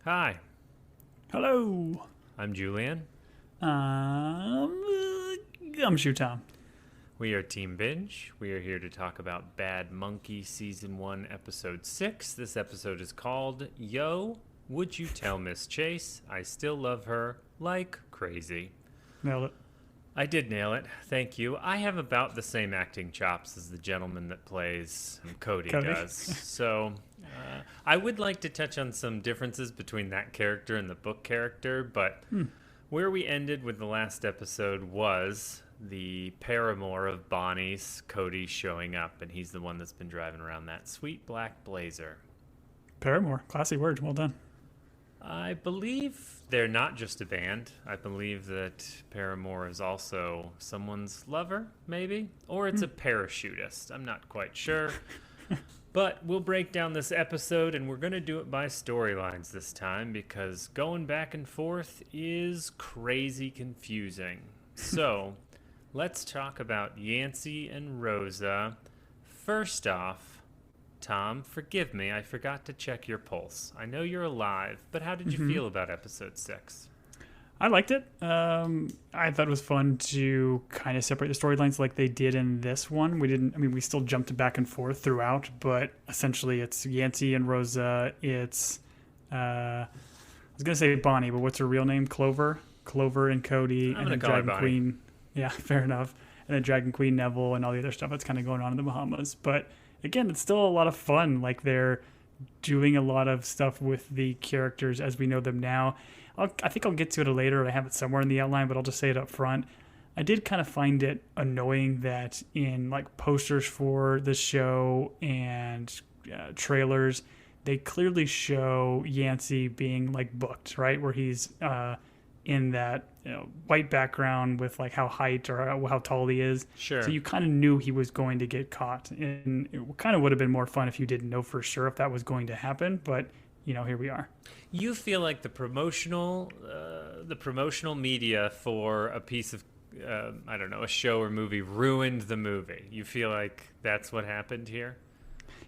Hi, Hello. I'm Julian. I'm Shoe Tom. We are Team Binge. We are here to talk about Bad Monkey Season 1, Episode 6. This episode is called Yo, Would You Tell Miss Chase I Still Love Her Like Crazy? Nailed it. I did nail it. Thank you. I have about the same acting chops as the gentleman that plays Cody does. So I would like to touch on some differences between that character and the book character, but where we ended with the last episode was the paramour of Bonnie's, Cody, showing up, and he's the one that's been driving around that sweet black Blazer. Paramore. Classy word. Well done. I believe they're not just a band. I believe that Paramore is also someone's lover, maybe? Or it's a parachutist. I'm not quite sure. But we'll break down this episode, and we're going to do it by storylines this time because going back and forth is crazy confusing. So, let's talk about Yancey and Rosa. First off, Tom, forgive me, I forgot to check your pulse. I know you're alive, but how did you feel about episode 6? I liked it. I thought it was fun to kind of separate the storylines like they did in this one. We still jumped back and forth throughout, but essentially it's Yancey and Rosa. It's, I was going to say Bonnie, but what's her real name? Clover? Clover and Cody. I'm and going then to call her Dragon Bonnie. Queen. Yeah, fair enough. And then Dragon Queen Neville and all the other stuff that's kind of going on in the Bahamas. But again, it's still a lot of fun. Like they're doing a lot of stuff with the characters as we know them now. I think I'll get to it later. I have it somewhere in the outline, but I'll just say it up front. I did kind of find it annoying that in like posters for the show and trailers, they clearly show Yancey being like booked, right? Where he's in that white background with like how height or how tall he is. Sure. So you kind of knew he was going to get caught, and it kind of would have been more fun if you didn't know for sure if that was going to happen. But here we are. You feel like the promotional media for a piece of, a show or movie ruined the movie. You feel like that's what happened here?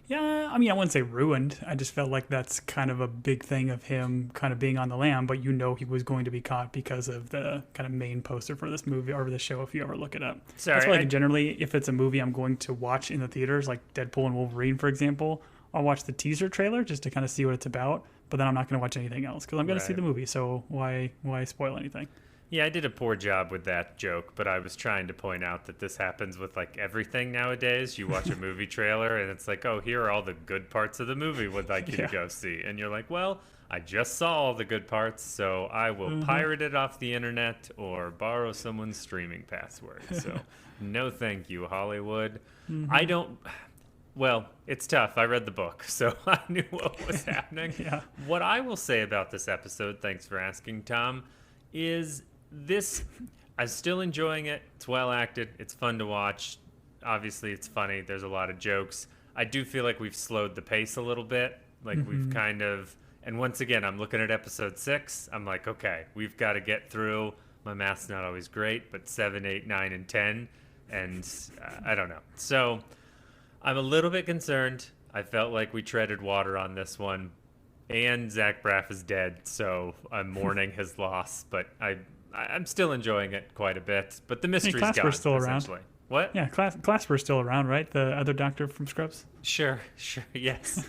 Yeah, I wouldn't say ruined. I just felt like that's kind of a big thing of him kind of being on the lam, but he was going to be caught because of the kind of main poster for this movie or the show if you ever look it up. Sorry, that's why generally if it's a movie I'm going to watch in the theaters, like Deadpool and Wolverine, for example, I'll watch the teaser trailer just to kind of see what it's about, but then I'm not going to watch anything else because I'm going to see the movie, so why spoil anything? Yeah, I did a poor job with that joke, but I was trying to point out that this happens with like everything nowadays. You watch a movie trailer and it's like, oh, here are all the good parts of the movie we'd like you to go see. And you're like, well, I just saw all the good parts, so I will pirate it off the internet or borrow someone's streaming password. So no thank you, Hollywood. Well, it's tough. I read the book, so I knew what was happening. What I will say about this episode, thanks for asking, Tom, is I'm still enjoying it. It's well acted. It's fun to watch. Obviously, it's funny. There's a lot of jokes. I do feel like we've slowed the pace a little bit. Like we've kind of, and once again, I'm looking at episode 6. I'm like, okay, we've got to get through. My math's not always great, but 7, 8, 9, and 10. And I don't know. So I'm a little bit concerned. I felt like we treaded water on this one. And Zach Braff is dead, so I'm mourning his loss. But I'm still enjoying it quite a bit. But the mystery's gone. Clasper's still around. What? Yeah, Clasper's still around, right? The other doctor from Scrubs? Sure, yes.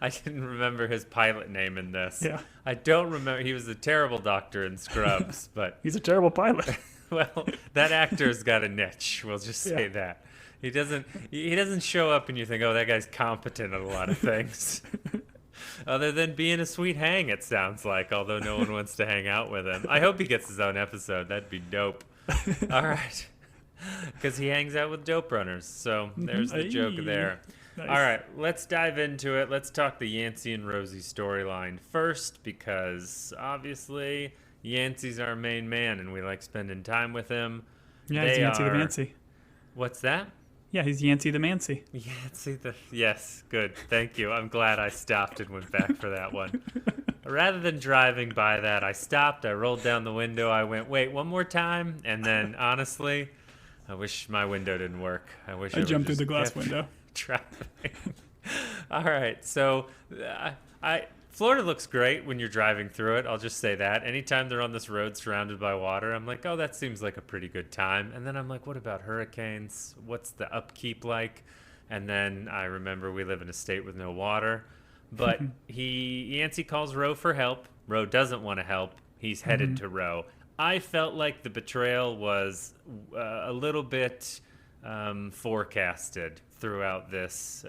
I didn't remember his pilot name in this. Yeah. I don't remember. He was a terrible doctor in Scrubs, but... He's a terrible pilot. Well, that actor's got a niche. We'll just say that. He doesn't show up and you think, oh, that guy's competent at a lot of things. Other than being a sweet hang, it sounds like, although no one wants to hang out with him. I hope he gets his own episode. That'd be dope. All right. Because he hangs out with dope runners. So there's the joke there. Nice. All right. Let's dive into it. Let's talk the Yancey and Rosie storyline first because, obviously, Yancey's our main man and we like spending time with him. Yeah, he's Yancey the Mancy. What's that? Yeah, he's Yancey the Mancy. Yes, good. Thank you. I'm glad I stopped and went back for that one. Rather than driving by that, I stopped, I rolled down the window, I went, wait, one more time? And then, honestly, I wish my window didn't work. I jumped through the glass window. Traffic. All right, so Florida looks great when you're driving through it. I'll just say that. Anytime they're on this road surrounded by water, I'm like, oh, that seems like a pretty good time. And then I'm like, what about hurricanes? What's the upkeep like? And then I remember we live in a state with no water. But Yancey calls Roe for help. Roe doesn't want to help. He's headed to Roe. I felt like the betrayal was a little bit forecasted throughout this.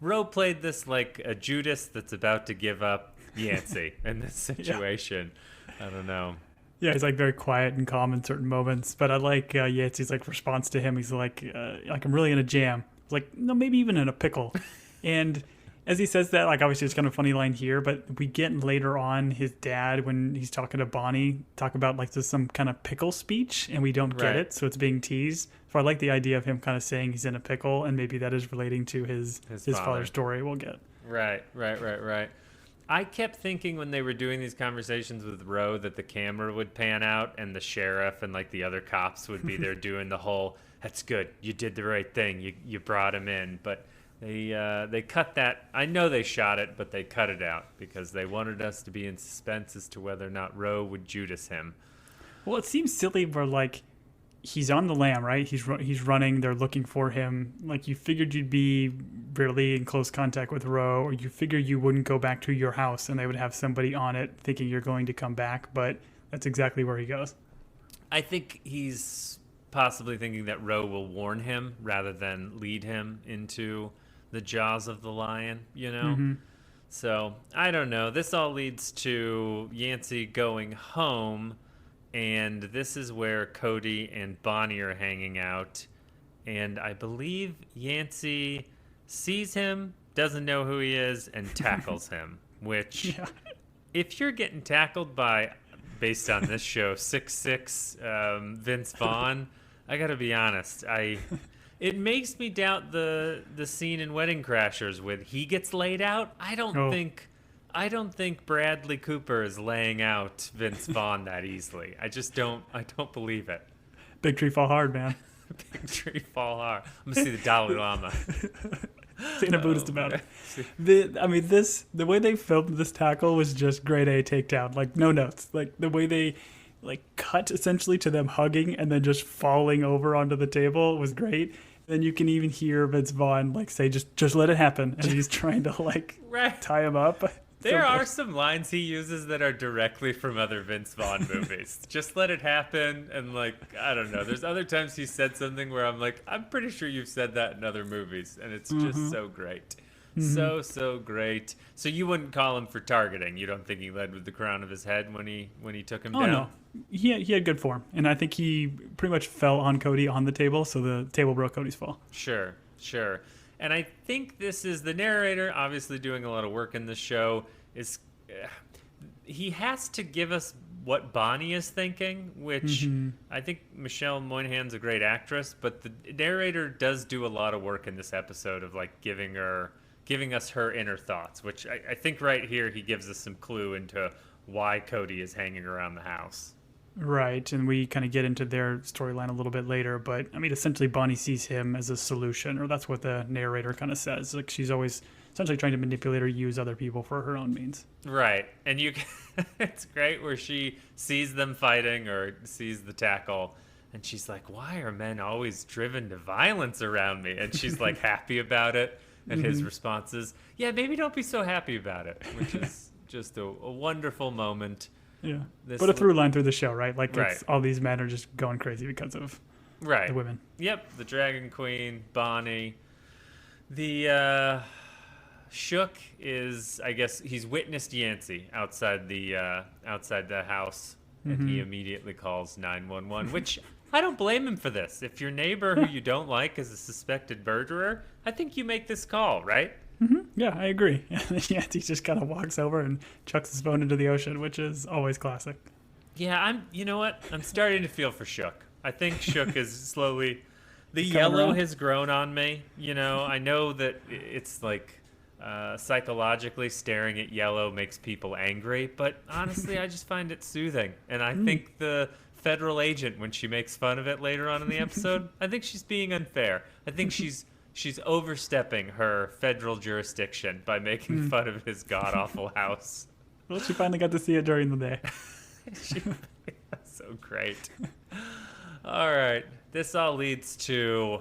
Roe played this like a Judas that's about to give up Yancey in this situation. I don't know. Yeah, he's like very quiet and calm in certain moments, but I like Yancey's like response to him. He's like I'm really in a jam. It's like, no, maybe even in a pickle. And as he says that, like obviously it's kind of a funny line here, but we get later on his dad when he's talking to Bonnie talk about like there's some kind of pickle speech and we don't get it, so it's being teased. So I like the idea of him kind of saying he's in a pickle, and maybe that is relating to his father's story we'll get. Right. I kept thinking when they were doing these conversations with Roe that the camera would pan out and the sheriff and like the other cops would be there doing the whole, that's good, you did the right thing, you brought him in. But they cut that. I know they shot it, but they cut it out because they wanted us to be in suspense as to whether or not Roe would Judas him. Well, it seems silly where like he's on the lam, right? He's running. They're looking for him. Like you figured you'd be really in close contact with Roe, or you figured you wouldn't go back to your house and they would have somebody on it thinking you're going to come back. But that's exactly where he goes. I think he's possibly thinking that Roe will warn him rather than lead him into the jaws of the lion, you know? So I don't know. This all leads to Yancey going home, and this is where Cody and Bonnie are hanging out. And I believe Yancey sees him, doesn't know who he is, and tackles him, which if you're getting tackled by, based on this show, 6'6" Vince Vaughn, I gotta be honest, it makes me doubt the scene in Wedding Crashers when he gets laid out. I don't think Bradley Cooper is laying out Vince Vaughn that easily. I don't believe it. Big tree fall hard, man. Big tree fall hard. I'm gonna see the Dalai Lama. Seeing a Buddhist about it. The way they filmed this tackle was just grade A takedown. Like no notes. Like the way they like cut essentially to them hugging and then just falling over onto the table was great. Then you can even hear Vince Vaughn like say, just let it happen. And he's trying to like tie him up. There are some lines he uses that are directly from other Vince Vaughn movies. Just let it happen. And like, I don't know. There's other times he said something where I'm like, I'm pretty sure you've said that in other movies. And it's just so great. So great. So you wouldn't call him for targeting. You don't think he led with the crown of his head when he took him down? No. He had good form. And I think he pretty much fell on Cody on the table. So the table broke Cody's fall. Sure. And I think this is the narrator, obviously doing a lot of work in this show, is he has to give us what Bonnie is thinking, which I think Michelle Moynihan's a great actress, but the narrator does do a lot of work in this episode of like giving us her inner thoughts, which I think right here he gives us some clue into why Cody is hanging around the house. Right, and we kind of get into their storyline a little bit later, but I mean, essentially Bonnie sees him as a solution, or that's what the narrator kind of says. Like she's always essentially trying to manipulate or use other people for her own means. Right, and it's great where she sees them fighting or sees the tackle, and she's like, why are men always driven to violence around me? And she's like happy about it, and his response is, yeah, maybe don't be so happy about it, which is just a wonderful moment. Yeah, but a through line through the show, right? Like it's all these men are just going crazy because of the women. Yep, the Dragon Queen, Bonnie. The Shook is, I guess, he's witnessed Yancey outside the house, and he immediately calls 911, which I don't blame him for this. If your neighbor who you don't like is a suspected murderer, I think you make this call, right? Yeah, I agree. Yancey just kind of walks over and chucks his phone into the ocean, which is always classic. Yeah, you know what? I'm starting to feel for Shook. I think Shook is slowly, the yellow has grown on me. You know, I know that it's like psychologically staring at yellow makes people angry, but honestly, I just find it soothing. And I think the federal agent, when she makes fun of it later on in the episode, I think she's being unfair. I think she's she's overstepping her federal jurisdiction by making fun of his god-awful house. Well, she finally got to see it during the day. So great. All right. This all leads to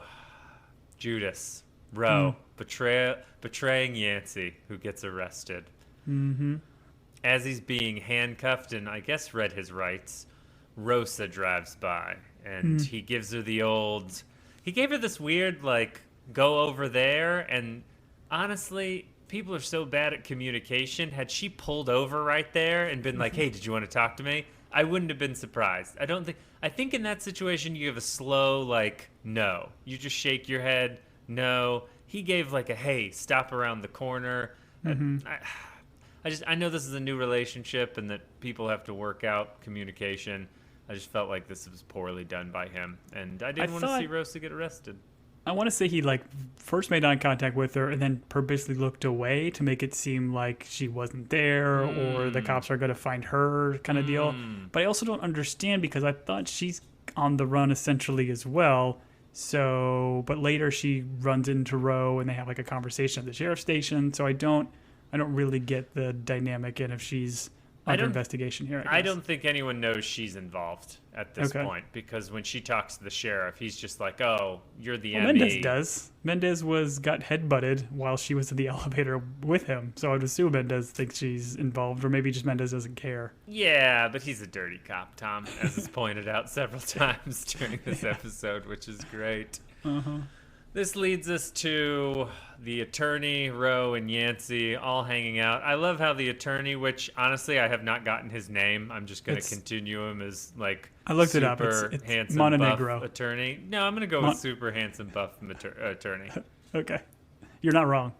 Judas, Roe, betraying Yancey, who gets arrested. Mm-hmm. As he's being handcuffed and I guess read his rights, Rosa drives by and he gives her he gave her this weird, like, go over there. And honestly, people are so bad at communication. Had she pulled over right there and been like, hey, did you want to talk to me? I wouldn't have been surprised. I think in that situation, you have a slow, like, no. You just shake your head, no. He gave like a, hey, stop around the corner. I know this is a new relationship and that people have to work out communication. I just felt like this was poorly done by him. And I didn't want to see Rosa get arrested. I want to say he like first made eye contact with her and then purposely looked away to make it seem like she wasn't there or the cops are going to find her kind of deal. But I also don't understand because I thought she's on the run essentially as well. So, but later she runs into Roe and they have like a conversation at the sheriff's station. So I don't really get the dynamic and if she's under investigation here. I don't think anyone knows she's involved at this point because when she talks to the sheriff, he's just like, "Oh, you're the ME." Mendez does. Mendez got headbutted while she was in the elevator with him, so I would assume Mendez thinks she's involved, or maybe just Mendez doesn't care. Yeah, but he's a dirty cop, Tom, as is pointed out several times during this episode, which is great. This leads us to the attorney, Roe, and Yancey all hanging out. I love how the attorney, which honestly I have not gotten his name. I'm just going to continue him as like I looked super it up. It's handsome Montenegro. buff attorney. No, I'm going to go with super handsome buff attorney. Okay. You're not wrong.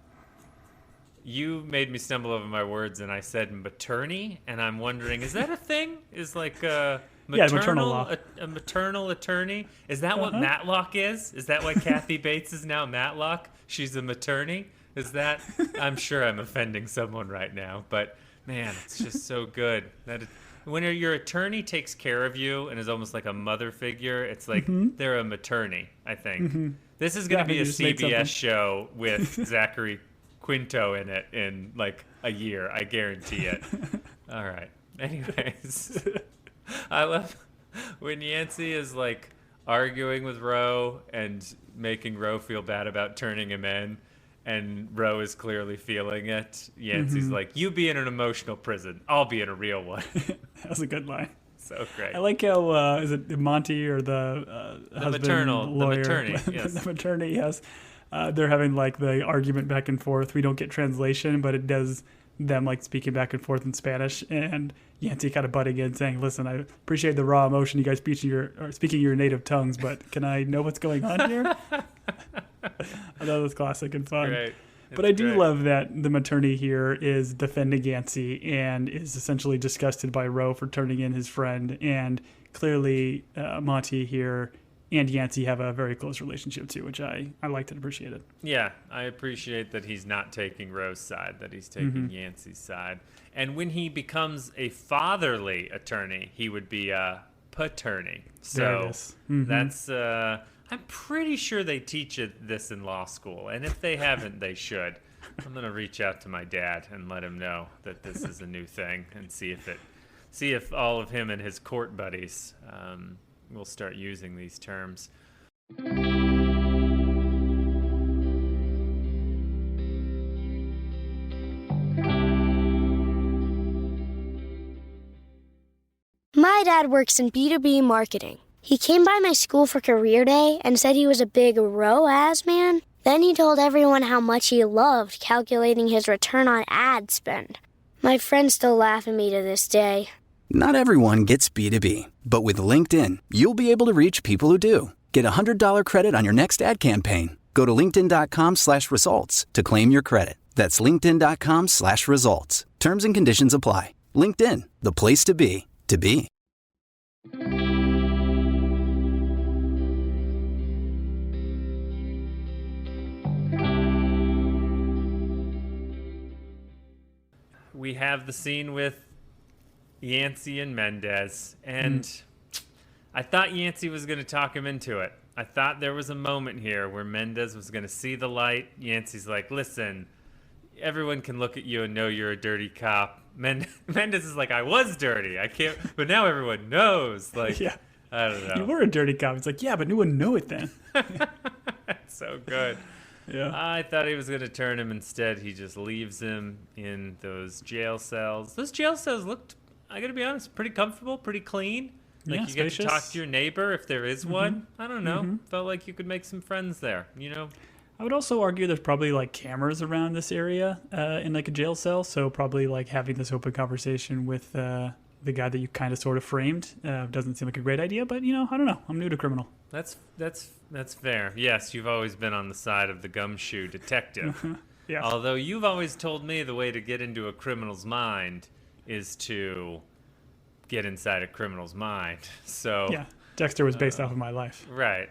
You made me stumble over my words and I said maternity, and I'm wondering, is that a thing? Is like maternal law. A maternal attorney? Is that what Matlock is? Is that why Kathy Bates is now Matlock? She's a maternity? Is that? I'm sure I'm offending someone right now, but man, it's just so good. When your attorney takes care of you and is almost like a mother figure, it's like they're a maternity, I think. This is going to be a CBS show with Zachary Quinto in it in like a year. I guarantee it. All right. Anyways. I love when Yancey is like arguing with Roe and making Roe feel bad about turning him in, and Roe is clearly feeling it. Yancey's like, you be in an emotional prison, I'll be in a real one. That was a good line. So great. I like how is it Monty or the husband lawyer? The maternity, yes. The maternity, yes. They're having like the argument back and forth. We don't get translation, but it does them like speaking back and forth in Spanish, and Yancey kind of butting in saying, listen, I appreciate the raw emotion you guys speaking your native tongues, but can I know what's going on here? I thought it was classic and fun. Great. But I do love that the maternity here is defending Yancey and is essentially disgusted by Roe for turning in his friend, and clearly Monty here and Yancey have a very close relationship too, which I liked and appreciated. Yeah, I appreciate that he's not taking Roe's side, that he's taking Yancey's side. And when he becomes a fatherly attorney, he would be a paternity. So that's, I'm pretty sure they teach this in law school. And if they haven't, they should. I'm going to reach out to my dad and let him know that this is a new thing and see if all of him and his court buddies will start using these terms. My dad works in B2B marketing. He came by my school for career day and said he was a big ROAS man. Then he told everyone how much he loved calculating his return on ad spend. My friends still laugh at me to this day. Not everyone gets B2B, but with LinkedIn, you'll be able to reach people who do. Get a $100 credit on your next ad campaign. Go to linkedin.com/results to claim your credit. That's linkedin.com/results. Terms and conditions apply. LinkedIn, the place to be, to be. We have the scene with Yancey and Mendez, and I thought Yancey was going to talk him into it. I thought there was a moment here where Mendez was going to see the light. Yancey's like, listen, everyone can look at you and know you're a dirty cop. Mendez is like, I was dirty. I can't, but now everyone knows. Like, Yeah. I don't know. You were a dirty cop. It's like, yeah, but no one knew it then. That's so good. Yeah. I thought he was going to turn him. Instead, he just leaves him in those jail cells. Those jail cells looked, I got to be honest, pretty comfortable, pretty clean. Like, Yeah, you get to spacious. talk to your neighbor if there is one. I don't know. Felt like you could make some friends there, you know? I would also argue there's probably like cameras around this area in like a jail cell. So probably like having this open conversation with the guy that you kind of sort of framed doesn't seem like a great idea. But, you know, I don't know. I'm new to criminal. That's fair. Yes, you've always been on the side of the gumshoe detective. Yeah. Although you've always told me the way to get into a criminal's mind is to get inside a criminal's mind. So Yeah. Dexter was based off of my life. Right.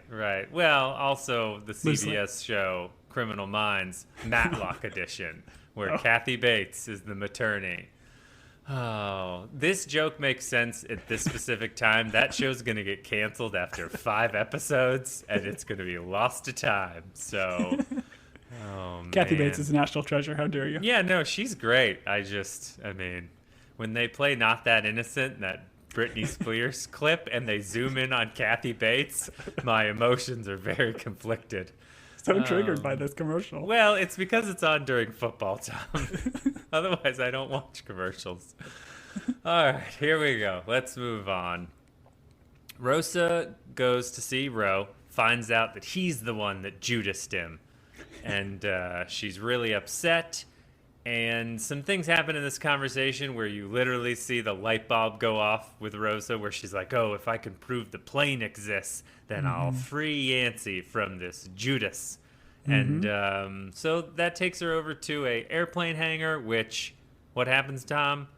Well, also the Loosely. CBS show Criminal Minds Matlock Edition, where Kathy Bates is the maternity. Oh, this joke makes sense at this specific time. That show's going to get canceled after 5 episodes, and it's going to be lost to time. So, Kathy man. Bates is a national treasure. How dare you? Yeah, no, she's great. I mean, when they play Not That Innocent, that Britney Spears clip, and they zoom in on Kathy Bates, my emotions are very conflicted. So triggered by this commercial. Well, it's because it's on during football time. Otherwise, I don't watch commercials. All right, here we go. Let's move on. Rosa goes to see Ro, finds out that he's the one that Judased him. And she's really upset. And some things happen in this conversation where you literally see the light bulb go off with Rosa, where she's like, oh, if I can prove the plane exists, then I'll free Yancey from this Judas. And so that takes her over to a airplane hangar, which, what happens, Tom?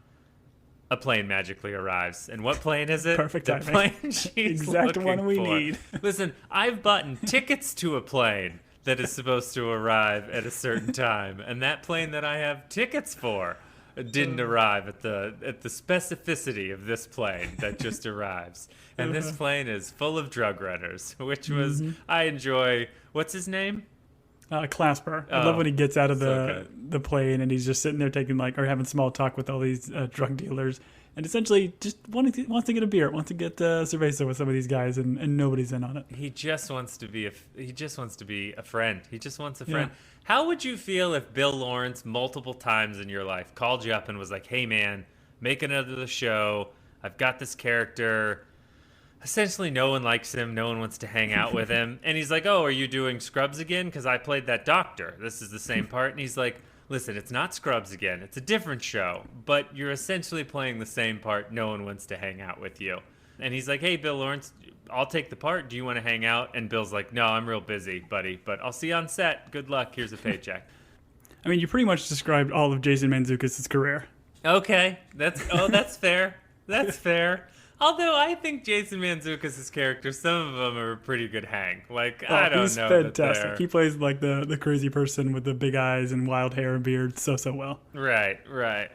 A plane magically arrives. And what plane is it? Perfect the timing. plane she's Exact one looking we for. need. Listen, I've bought tickets to a plane that is supposed to arrive at a certain time, and that plane that I have tickets for didn't arrive at the specificity of this plane that just arrives. And this plane is full of drug runners, which was I enjoy. What's his name? Clasper. I Oh, love when he gets out of so the plane and he's just sitting there taking like, or having small talk with all these drug dealers, and essentially just wants to get a beer, wants to get cerveza with some of these guys, and nobody's in on it. He just wants to be a friend. He just wants a Yeah. friend. How would you feel if Bill Lawrence multiple times in your life called you up and was like, "Hey man, make another show. I've got this character. Essentially, no one likes him. No one wants to hang out with him." And he's like, "Oh, are you doing Scrubs again? Because I played that doctor. This is the same part." And he's like, "Listen, it's not Scrubs again. It's a different show. But you're essentially playing the same part. No one wants to hang out with you." And he's like, "Hey, Bill Lawrence, I'll take the part. Do you want to hang out?" And Bill's like, "No, I'm real busy, buddy. But I'll see you on set. Good luck. Here's a paycheck." I mean, you pretty much described all of Jason Mantzoukas' career. Okay, that's fair. That's fair. Although I think Jason Mantzoukas' characters, some of them are a pretty good hang. Like, I don't He's know. that fantastic. they're- He plays like the crazy person with the big eyes and wild hair and beard so well. Right. Oh,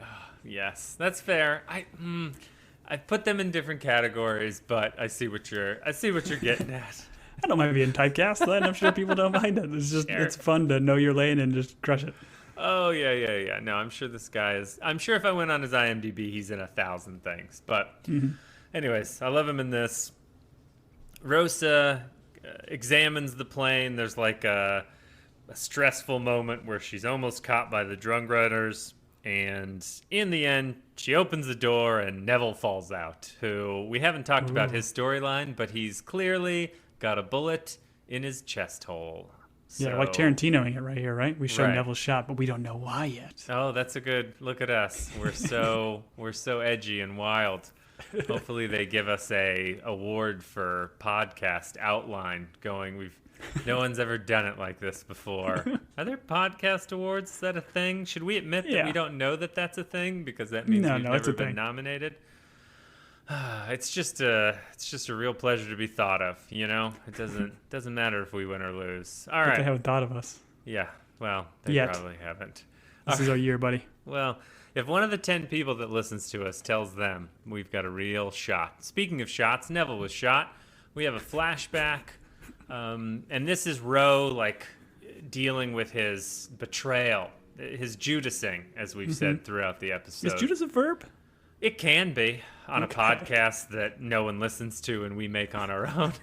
yes, that's fair. I put them in different categories, but I see what you're getting at. I don't mind being typecast, and I'm sure people don't mind it. It's just Sure. it's fun to know your lane and just crush it. Oh yeah. No, I'm sure this guy is. I'm sure if I went on his IMDb, he's in 1,000 things. But, anyways, I love him in this. Rosa examines the plane. There's like a stressful moment where she's almost caught by the drug runners, and in the end, she opens the door and Neville falls out. Who we haven't talked about his storyline, but he's clearly got a bullet in his chest hole. Yeah, like So- Tarantinoing it right here, right? We show Right. Neville's shot, but we don't know why yet. Oh, that's a good look at us. We're so edgy and wild. Hopefully they give us a award for podcast outline going. No one's ever done it like this before. Are there podcast awards? Is that a thing? Should we admit that Yeah. we don't know that that's a thing because that means No, we've no, it's never a been thing. nominated? It's just a real pleasure to be thought of, you know? It doesn't matter if we win or lose. All But they right. haven't thought of us. Yeah. Well, they Yet. probably haven't. This is our year, buddy. Well, if one of the 10 people that listens to us tells them, we've got a real shot. Speaking of shots, Neville was shot. We have a flashback And this is Ro, like, dealing with his betrayal, his Judasing, as we've said throughout the episode. Is Judas a verb? It can be on a podcast that no one listens to and we make on our own.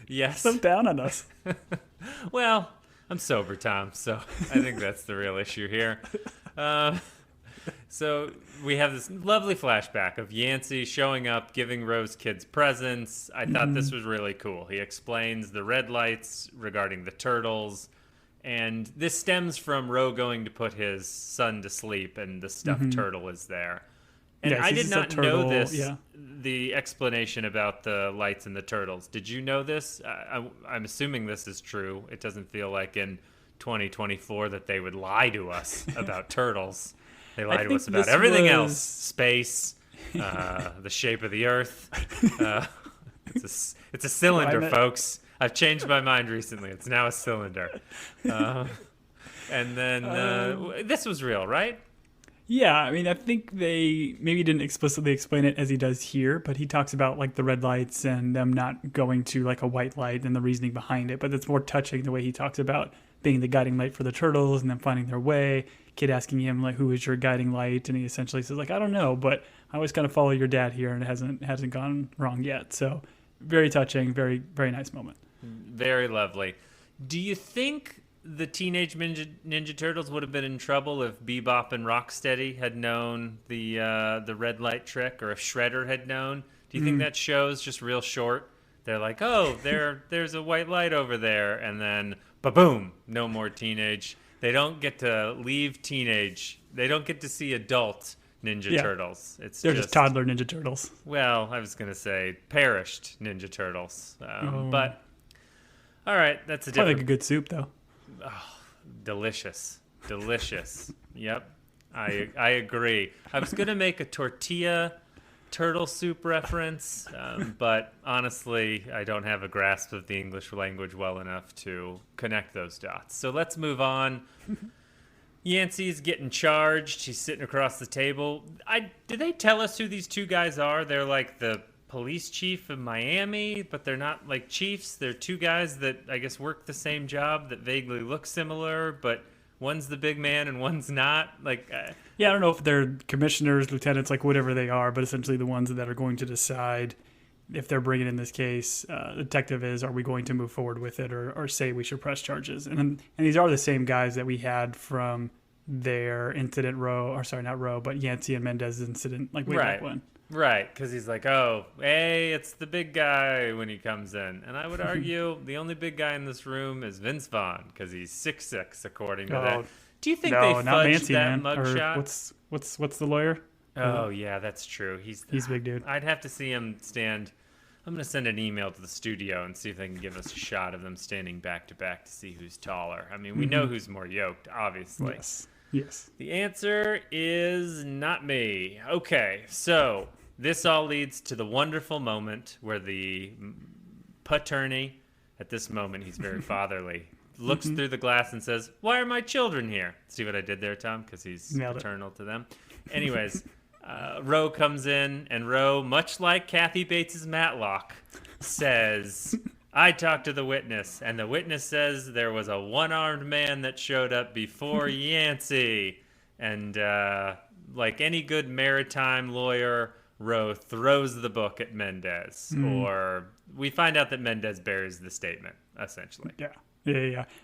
Yes. So down on us. Well, I'm sober, Tom, so I think that's the real issue here. So we have this lovely flashback of Yancey showing up, giving Rose kids presents. I thought this was really cool. He explains the red lights regarding the turtles. And this stems from Ro going to put his son to sleep, and the stuffed turtle is there. And Yeah, I he's did just a not turtle, know this, yeah. the explanation about the lights and the turtles. Did you know this? I'm assuming this is true. It doesn't feel like in 2024 that they would lie to us about turtles. They lie to us about everything else. Space, the shape of the earth. It's a cylinder, folks. I've changed my mind recently. It's now a cylinder. And then this was real, right? Yeah, I mean, I think they maybe didn't explicitly explain it as he does here, but he talks about like the red lights and them not going to like a white light and the reasoning behind it. But it's more touching the way he talks about being the guiding light for the turtles and them finding their way. Kid asking him like, "Who is your guiding light?" And he essentially says like, "I don't know, but I always kind of follow your dad here, and it hasn't gone wrong yet." So very touching, very very nice moment. Very lovely. Do you think the Teenage Ninja Turtles would have been in trouble if Bebop and Rocksteady had known the red light trick, or if Shredder had known? Do you think that show's just real short? They're like, "Oh, there's a white light over there," and then ba-boom, no more teenage. They don't get to leave teenage. They don't get to see adult Ninja Turtles. They're just toddler Ninja Turtles. Well, I was gonna say perished Ninja Turtles, but all right, that's a different. Probably like a good soup though. Oh, delicious. Yep, I agree. I was gonna make a tortilla turtle soup reference, but honestly, I don't have a grasp of the English language well enough to connect those dots. So let's move on. Yancey's getting charged. He's sitting across the table. Did they tell us who these two guys are? They're like the police chief of Miami, but they're not like chiefs. They're two guys that I guess work the same job that vaguely look similar, but one's the big man and one's not. Yeah, I don't know if they're commissioners, lieutenants, like whatever they are, but essentially the ones that are going to decide if they're bringing in this case. The detective are we going to move forward with it or say we should press charges? And these are the same guys that we had from their incident but Yancey and Mendez incident, like way back when. Right, because he's like, "Oh, hey, it's the big guy" when he comes in. And I would argue the only big guy in this room is Vince Vaughn, because he's 6'6", according to that. Do you think they fudged that mugshot? What's the lawyer? Oh, yeah, that's true. He's a big dude. I'd have to see him stand. I'm going to send an email to the studio and see if they can give us a shot of them standing back to back to see who's taller. I mean, we know who's more yoked, obviously. Yes. The answer is not me. Okay, so this all leads to the wonderful moment where the paternity, at this moment he's very fatherly, looks through the glass and says, "Why are my children here?" See what I did there, Tom? Because he's paternal to them. Anyways, Ro comes in, and Ro, much like Kathy Bates' Matlock, says, "I talked to the witness, and the witness says there was a one-armed man that showed up before Yancey." And like any good maritime lawyer, Ro throws the book at Mendez, or we find out that Mendez bears the statement, essentially. Yeah.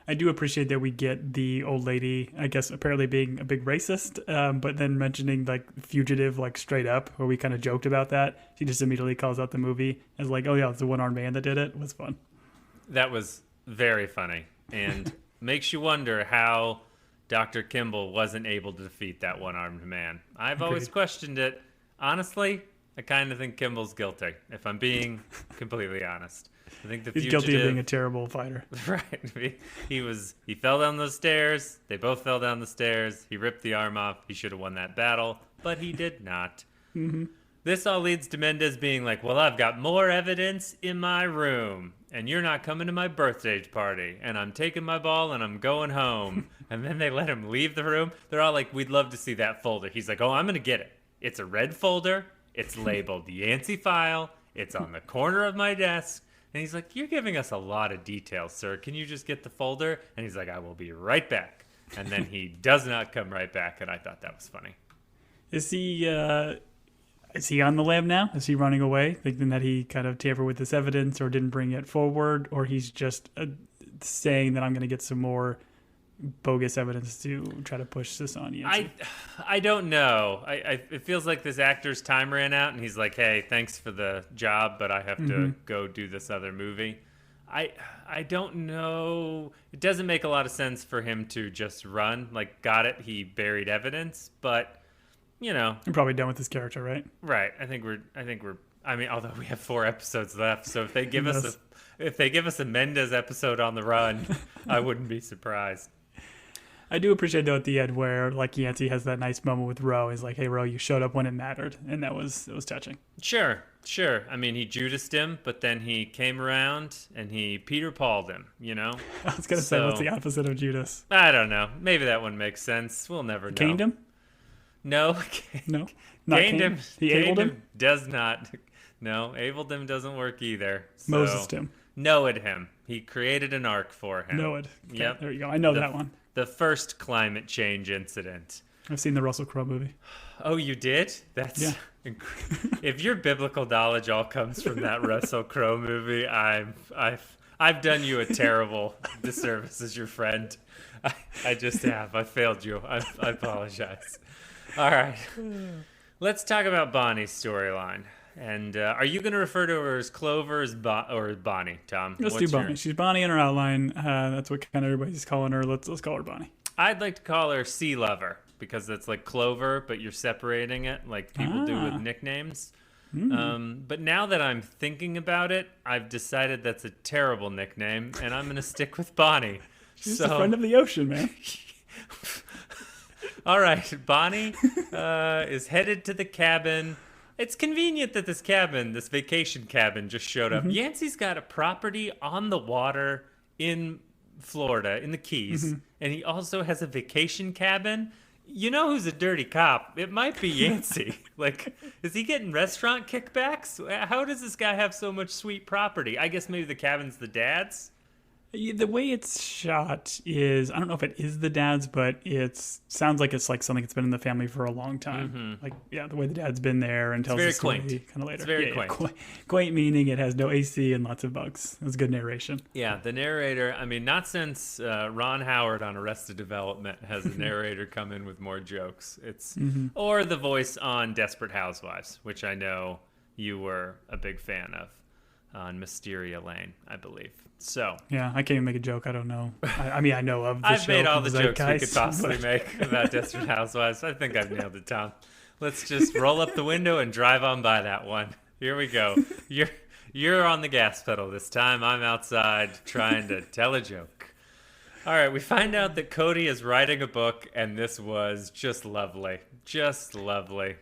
I do appreciate that we get the old lady, I guess, apparently being a big racist, but then mentioning like fugitive, like straight up, where we kind of joked about that. She just immediately calls out the movie as like, "Oh yeah, it's the one-armed man that did it." It was fun. That was very funny, and makes you wonder how Dr. Kimball wasn't able to defeat that one-armed man. I've always questioned it. Honestly, I kind of think Kimball's guilty, if I'm being completely honest. I think the He's guilty of being a terrible fighter. Right. He fell down those stairs. They both fell down the stairs. He ripped the arm off. He should have won that battle, but he did not. This all leads to Mendez being like, "Well, I've got more evidence in my room, and you're not coming to my birthday party, and I'm taking my ball and I'm going home." And then they let him leave the room. They're all like, "We'd love to see that folder." He's like, "Oh, I'm going to get it. It's a red folder. It's labeled Yancey file. It's on the corner of my desk. And he's like, you're giving us a lot of details, sir. Can you just get the folder? And he's like, I will be right back. And then he does not come right back, and I thought that was funny. Is he on the lam now? Is he running away, thinking that he kind of tampered with this evidence or didn't bring it forward, or he's just saying that I'm going to get some more bogus evidence to try to push this on Yancey? I don't know. It feels like this actor's time ran out, and he's like, hey, thanks for the job, but I have to go do this other movie. I don't know. It doesn't make a lot of sense for him to just run. Like, got it, he buried evidence, but, you know. I'm probably done with this character, right? Right. I think we're I mean, although we have 4 episodes left, so if they give us a Mendez episode on the run, I wouldn't be surprised. I do appreciate, though, at the end where, like, Yancey has that nice moment with Ro. He's like, hey, Ro, you showed up when it mattered. And it was touching. Sure. I mean, he Judased him, but then he came around and he Peter Paul'd him, you know? I was going to say, what's the opposite of Judas? I don't know. Maybe that one makes sense. We'll never know. Caned him? No. No? Not caned him. He abled him? Does not. No, abled him doesn't work either. So. Mosesed him. Knowed him. He created an arc for him. Knowed. Okay, yep. There you go. I know that one. The first climate change incident. I've seen the Russell Crowe movie. Oh, you did? That's if your biblical knowledge all comes from that Russell Crowe movie, I've done you a terrible disservice as your friend. I just have. I failed you. I apologize. All right. Let's talk about Bonnie's storyline. And are you going to refer to her as Clover or Bonnie, Tom? Let's do Bonnie. She's Bonnie in her outline. That's what kind of everybody's calling her. Let's call her Bonnie. I'd like to call her Sea Lover because it's like Clover, but you're separating it like people do with nicknames. But now that I'm thinking about it, I've decided that's a terrible nickname, and I'm going to stick with Bonnie. She's a friend of the ocean, man. All right, Bonnie is headed to the cabin. It's convenient that this vacation cabin just showed up. Yancey's got a property on the water in Florida, in the Keys, and he also has a vacation cabin. You know who's a dirty cop? It might be Yancey. Like, is he getting restaurant kickbacks? How does this guy have so much sweet property? I guess maybe the cabin's the dad's? The way it's shot is, I don't know if it is the dad's, but it sounds like it's like something that's been in the family for a long time. Like, the way the dad's been there and tells the story kind of later. It's very quaint. Quaint meaning it has no AC and lots of bugs. That's good narration. Yeah, the narrator, I mean, not since Ron Howard on Arrested Development has the narrator come in with more jokes. It's or the voice on Desperate Housewives, which I know you were a big fan of. On Mysteria Lane, I believe. So yeah, I can't even make a joke. I don't know. I mean, I know of the I've show. Made all the jokes we could possibly make about Desperate Housewives. I think I've nailed it, Tom. Let's just roll up the window and drive on by that one. Here we go. You're on the gas pedal this time. I'm outside trying to tell a joke. All right, we find out that Cody is writing a book, and this was just lovely. Just lovely.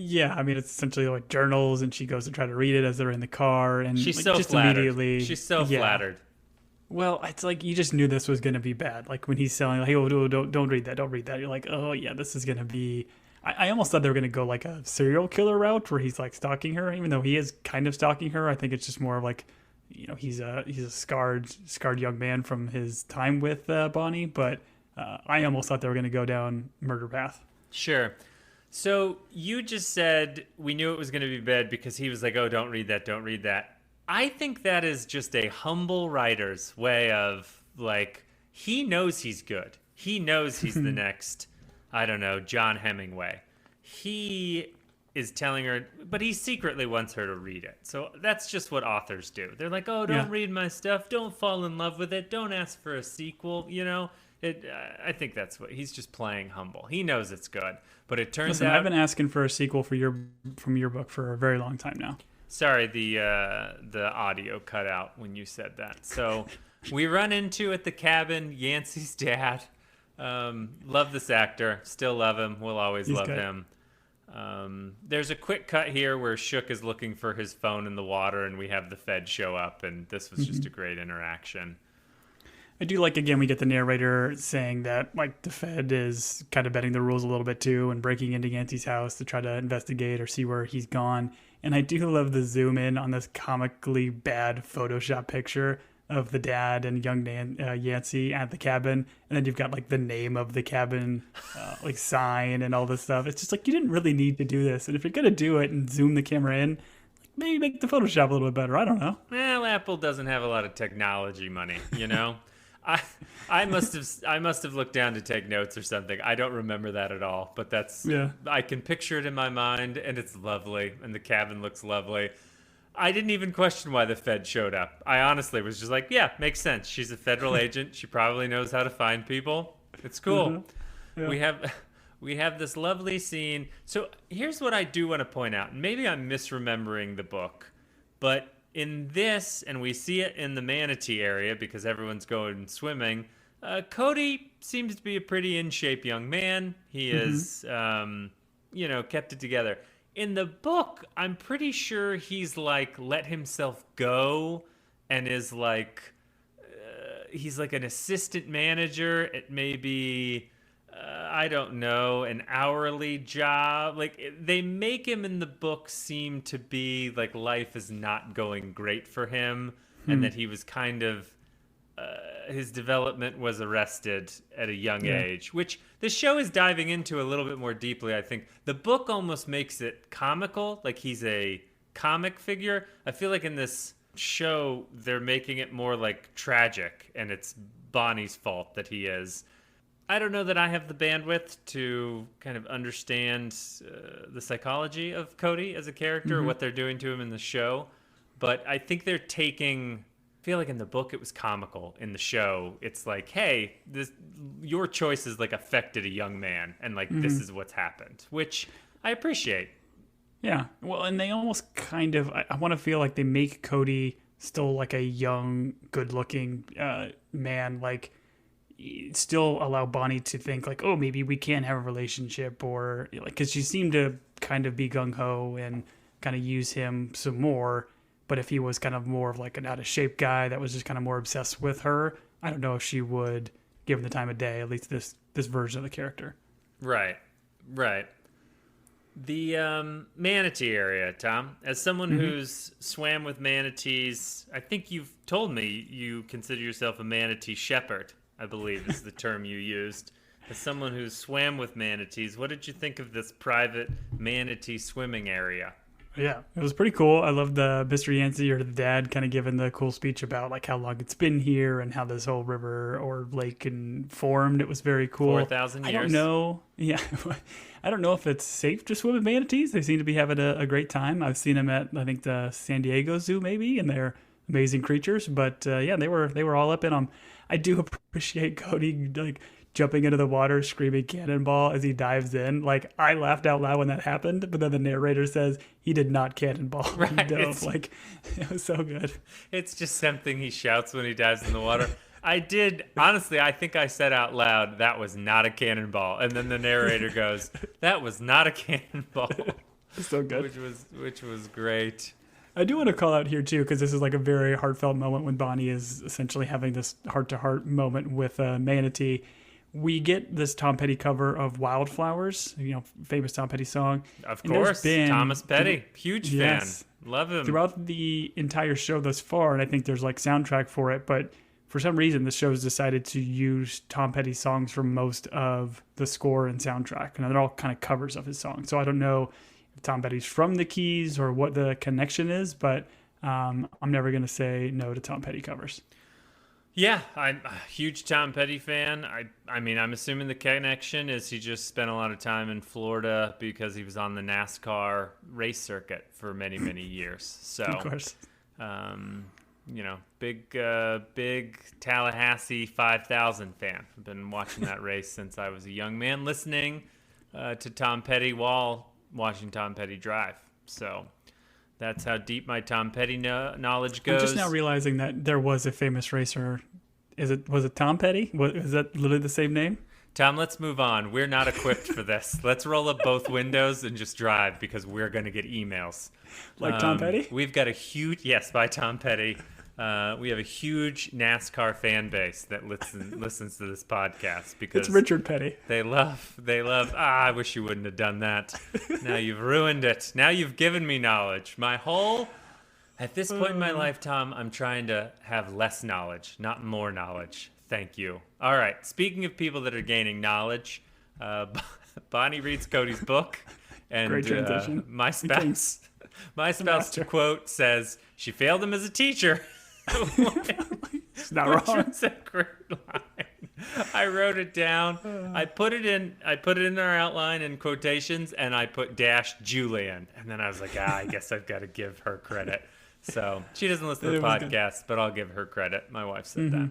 Yeah, I mean, it's essentially like journals, and she goes to try to read it as they're in the car, and she's like, so just flattered. immediately. She's so flattered. Well, it's like you just knew this was going to be bad. Like when he's selling, like, "Oh, don't read that, don't read that." You're like, "Oh yeah, this is going to be." I almost thought they were going to go like a serial killer route where he's like stalking her, even though he is kind of stalking her. I think it's just more of like, he's a scarred young man from his time with Bonnie. But I almost thought they were going to go down murder path. Sure. So you just said we knew it was going to be bad because he was like, oh, don't read that, don't read that. I think that is just a humble writer's way of, like, he knows he's good. He knows he's the next, I don't know, John Hemingway. He is telling her, but he secretly wants her to read it. So that's just what authors do. They're like, oh, don't read my stuff. Don't fall in love with it. Don't ask for a sequel, I think that's what he's just playing humble. He knows it's good, but it turns out I've been asking for a sequel from your book for a very long time now. Sorry, the audio cut out when you said that. So we run into at the cabin Yancey's dad. Love this actor, still love him. We'll always love him. There's a quick cut here where Shook is looking for his phone in the water, and we have the Fed show up, and this was just a great interaction. I do like, again, we get the narrator saying that, like, the Fed is kind of bending the rules a little bit too and breaking into Yancey's house to try to investigate or see where he's gone. And I do love the zoom in on this comically bad Photoshop picture of the dad and young Yancey at the cabin. And then you've got, like, the name of the cabin, like, sign and all this stuff. It's just like, you didn't really need to do this. And if you're going to do it and zoom the camera in, maybe make the Photoshop a little bit better. I don't know. Well, Apple doesn't have a lot of technology money, you know? I must have looked down to take notes or something. I don't remember that at all, but I can picture it in my mind, and it's lovely, and the cabin looks lovely. I didn't even question why the Fed showed up. I honestly was just like, yeah, makes sense. She's a federal agent. She probably knows how to find people. It's cool. Mm-hmm. Yeah. We have this lovely scene. So here's what I do want to point out. Maybe I'm misremembering the book, but in this, and we see it in the manatee area because everyone's going swimming, Cody seems to be a pretty in-shape young man. He is, kept it together. In the book, I'm pretty sure he's like let himself go and is like, he's like an assistant manager at maybe, I don't know, an hourly job. Like, they make him in the book seem to be like life is not going great for him, and that he was kind of his development was arrested at a young age, which the show is diving into a little bit more deeply. I think the book almost makes it comical, like he's a comic figure. I feel like in this show they're making it more like tragic, and it's Bonnie's fault that he is. I don't know that I have the bandwidth to kind of understand the psychology of Cody as a character, or what they're doing to him in the show. But I think they're taking, I feel like in the book it was comical. In the show, it's like, hey, your choices like affected a young man, and like this is what's happened, which I appreciate. Yeah. Well, and they almost kind of, I want to feel like they make Cody still like a young, good-looking man, like, still allow Bonnie to think like, oh, maybe we can have a relationship, or like, because she seemed to kind of be gung-ho and kind of use him some more. But if he was kind of more of like an out of shape guy that was just kind of more obsessed with her, I don't know if she would give him the time of day, at least this version of the character. Right. The manatee area, Tom, as someone who's swam with manatees, I think you've told me you consider yourself a manatee shepherd, I believe is the term you used. As someone who swam with manatees, what did you think of this private manatee swimming area? Yeah, it was pretty cool. I loved Mr. Yancey, or the dad, kind of giving the cool speech about like how long it's been here and how this whole river or lake formed. It was very cool. 4,000 years. I don't know. Yeah, I don't know if it's safe to swim with manatees. They seem to be having a great time. I've seen them at, I think, the San Diego Zoo maybe, and they're amazing creatures. But yeah, they were all up in them. I do appreciate Cody like jumping into the water, screaming cannonball as he dives in. Like, I laughed out loud when that happened, but then the narrator says he did not cannonball. Right. Like, it was so good. It's just something he shouts when he dives in the water. I did, honestly, I think I said out loud, that was not a cannonball. And then the narrator goes, that was not a cannonball. So good. Which was great. I do want to call out here too, because this is like a very heartfelt moment when Bonnie is essentially having this heart-to-heart moment with Manatee. We get this Tom Petty cover of Wildflowers, famous Tom Petty song. Of course, Thomas Petty, huge fan. Love him. Throughout the entire show thus far, and I think there's like soundtrack for it, but for some reason the show's decided to use Tom Petty songs for most of the score and soundtrack, and they're all kind of covers of his songs. So I don't know Tom Petty's from the Keys or what the connection is, but I'm never going to say no to Tom Petty covers. Yeah, I'm a huge Tom Petty fan. I mean, I'm assuming the connection is he just spent a lot of time in Florida because he was on the NASCAR race circuit for many, many years. So, of course, big Tallahassee 5,000 fan. I've been watching that race since I was a young man, listening to Tom Petty while watching Tom Petty drive. So that's how deep my Tom Petty knowledge goes. I'm just now realizing that there was a famous racer. Was it Tom Petty? Is that literally the same name? Tom, let's move on. We're not equipped for this. Let's roll up both windows and just drive because we're going to get emails. Like Tom Petty? We've got a huge, yes, by Tom Petty. We have a huge NASCAR fan base that listens to this podcast because It's Richard Petty. they love. I wish you wouldn't have done that. Now you've ruined it. Now you've given me knowledge. At this point in my life, Tom, I'm trying to have less knowledge, not more knowledge. Thank you. All right. Speaking of people that are gaining knowledge, Bonnie reads Cody's book, and Great transition. My spouse, to quote, says she failed him as a teacher. It's not wrong. It's a great line. I wrote it down. I put it in our outline in quotations, and I put -Julian, and then I was like, I guess I've got to give her credit. So she doesn't listen to the podcast, but I'll give her credit. My wife said that.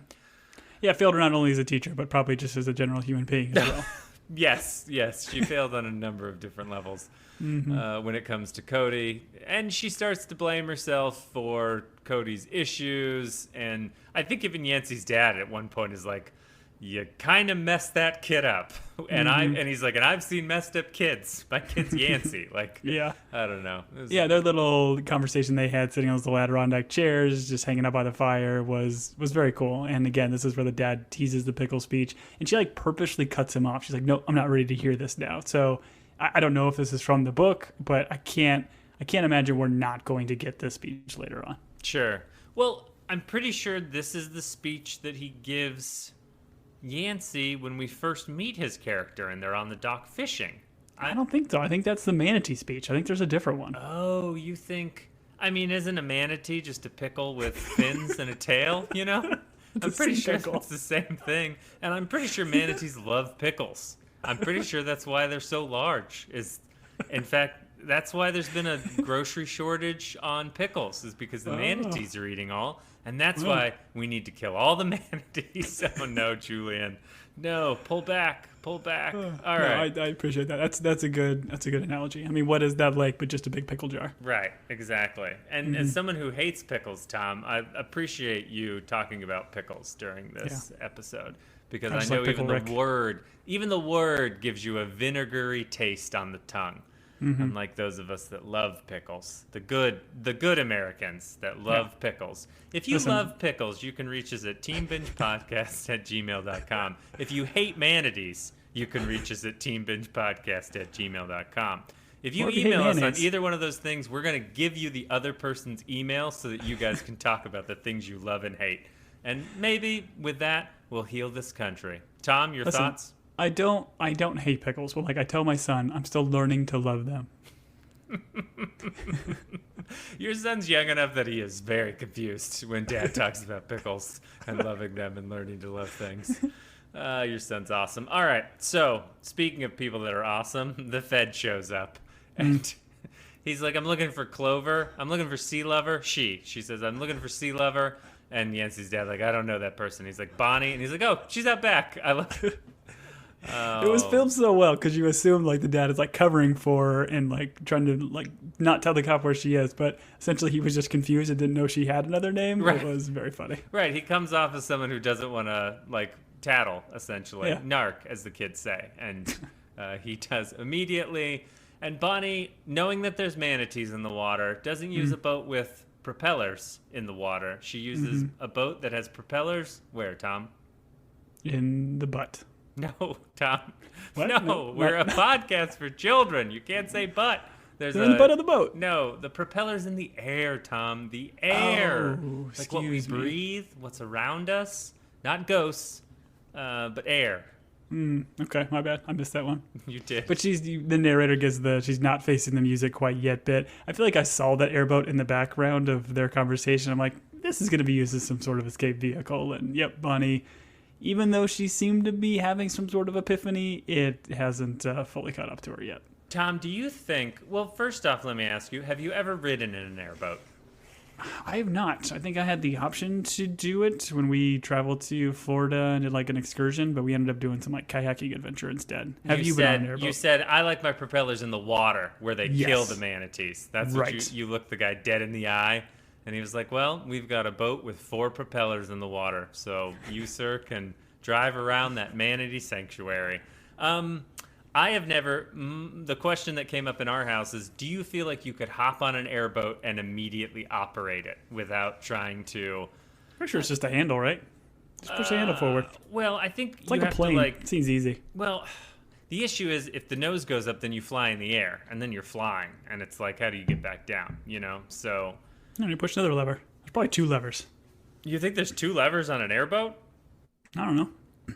Yeah, failed her not only as a teacher, but probably just as a general human being as well. Yes, she failed on a number of different levels when it comes to Cody. And she starts to blame herself for Cody's issues. And I think even Yancey's dad at one point is like, you kind of messed that kid up. And he's like, and I've seen messed up kids. My kid's Yancey. Like, Yeah. I don't know. Yeah, their little conversation they had sitting on those little Adirondack chairs, just hanging out by the fire, was very cool. And again, this is where the dad teases the pickle speech, and she like purposely cuts him off. She's like, "No, I'm not ready to hear this now." So I don't know if this is from the book, but I can't imagine we're not going to get this speech later on. Sure. Well, I'm pretty sure this is the speech that he gives Yancey when we first meet his character and they're on the dock fishing. I don't think so. I think that's the manatee speech. I think there's a different one. Oh, you think? I mean, isn't a manatee just a pickle with fins and a tail, you know? I'm pretty sure it's the same thing. And I'm pretty sure manatees love pickles. I'm pretty sure that's why they're so large. In fact, that's why there's been a grocery shortage on pickles, is because the manatees are eating all. And that's why we need to kill all the manatees. Oh, no, Julian. No, pull back. All right. I appreciate that. That's a good analogy. I mean, what is that like but just a big pickle jar? Right, exactly. And as someone who hates pickles, Tom, I appreciate you talking about pickles during this episode, because I know even the word gives you a vinegary taste on the tongue. Unlike those of us that love pickles, the good Americans that love pickles. If you love pickles, you can reach us at teambingepodcast@gmail.com. If you hate manatees, you can reach us at teambingepodcast@gmail.com. If you email us on either one of those things, we're going to give you the other person's email so that you guys can talk about the things you love and hate. And maybe with that, we'll heal this country. Tom, your thoughts? I don't hate pickles, but like I tell my son, I'm still learning to love them. Your son's young enough that he is very confused when Dad talks about pickles and loving them and learning to love things. Your son's awesome. All right, so speaking of people that are awesome, the Fed shows up, and he's like, I'm looking for Clover. I'm looking for Sea Lover. She says, I'm looking for Sea Lover. And Yancey's dad like, I don't know that person. He's like, Bonnie. And he's like, oh, she's out back. I love it. It was filmed so well because you assume like the dad is like covering for her and like trying to like not tell the cop where she is, but essentially he was just confused and didn't know she had another name. Right. It was very funny. Right. He comes off as someone who doesn't want to like tattle, essentially. Yeah. Narc, as the kids say. And he does immediately. And Bonnie, knowing that there's manatees in the water, doesn't use a boat with propellers in the water. She uses a boat that has propellers. Where, Tom? In the butt. No, Tom. What? No, we're a podcast for children. You can't say butt. They're in the butt of the boat. No, the propeller's in the air, Tom. The air. Oh, like what we breathe, what's around us. Not ghosts, but air. Okay, my bad. I missed that one. You did. But the narrator gives she's not facing the music quite yet bit. I feel like I saw that airboat in the background of their conversation. I'm like, this is going to be used as some sort of escape vehicle. And yep, Bonnie, even though she seemed to be having some sort of epiphany, it hasn't fully caught up to her yet. Tom, do you think, well, first off, let me ask you, have you ever ridden in an airboat? I have not. I think I had the option to do it when we traveled to Florida and did like an excursion, but we ended up doing some like kayaking adventure instead. Have you been on an airboat? You said, I like my propellers in the water where they kill the manatees. That's what right. You looked the guy dead in the eye. And he was like, well, we've got a boat with 4 propellers in the water. So you, sir, can drive around that manatee sanctuary. I I have never. The question that came up in our house is: do you feel like you could hop on an airboat and immediately operate it without trying to? Pretty sure it's just a handle, right? Just push the handle forward. Well, I think It's like a plane. It seems easy. Well, the issue is if the nose goes up, then you fly in the air, and then you're flying, and it's like, how do you get back down? So. No, you push another lever. There's probably 2 levers. You think there's 2 levers on an airboat? I don't know.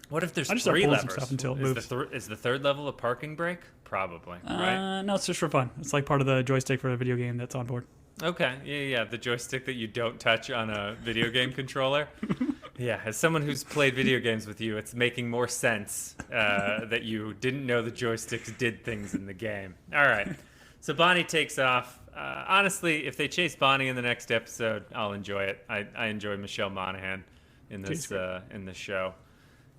What if there's I just 3 start pulling levers? some stuff until it moves. Is the 3rd level a parking brake? Probably, right? No, it's just for fun. It's like part of the joystick for a video game that's on board. Okay, yeah, the joystick that you don't touch on a video game controller. Yeah, as someone who's played video games with you, it's making more sense that you didn't know the joysticks did things in the game. All right, so Bonnie takes off. Honestly, if they chase Bonnie in the next episode, I'll enjoy it. I enjoy Michelle Monaghan in this show.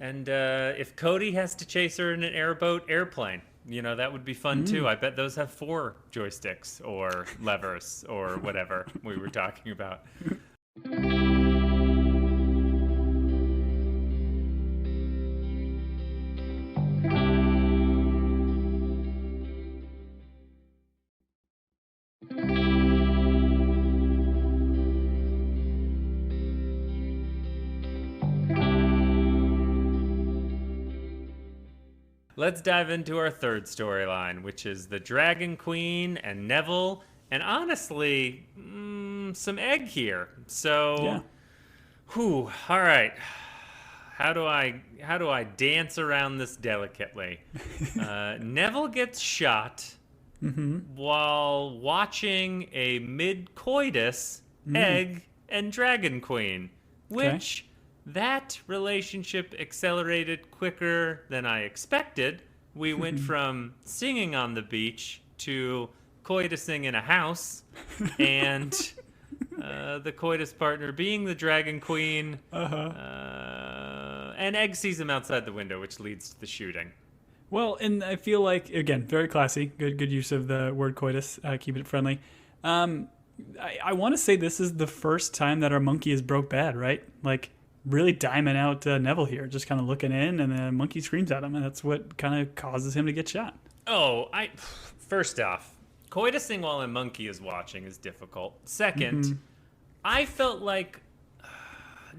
And if Cody has to chase her in an airplane, that would be fun too. I bet those have 4 joysticks or levers or whatever we were talking about. Let's dive into our 3rd storyline, which is the Dragon Queen and Neville, and honestly, some Egg here. So, all right. How do I dance around this delicately? Neville gets shot while watching a mid-coitus Egg and Dragon Queen, which. That relationship accelerated quicker than I expected. We went from singing on the beach to coitusing in a house, and the coitus partner being the Dragon Queen. And Egg sees him outside the window, which leads to the shooting. Well, and I feel like, again, very classy. Good use of the word coitus, keeping it friendly. I want to say this is the first time that our monkey is broke bad, right? Like, really diming out Neville here, just kind of looking in, and the monkey screams at him, and that's what kind of causes him to get shot. First off, coitusing while a monkey is watching is difficult. Second, I felt like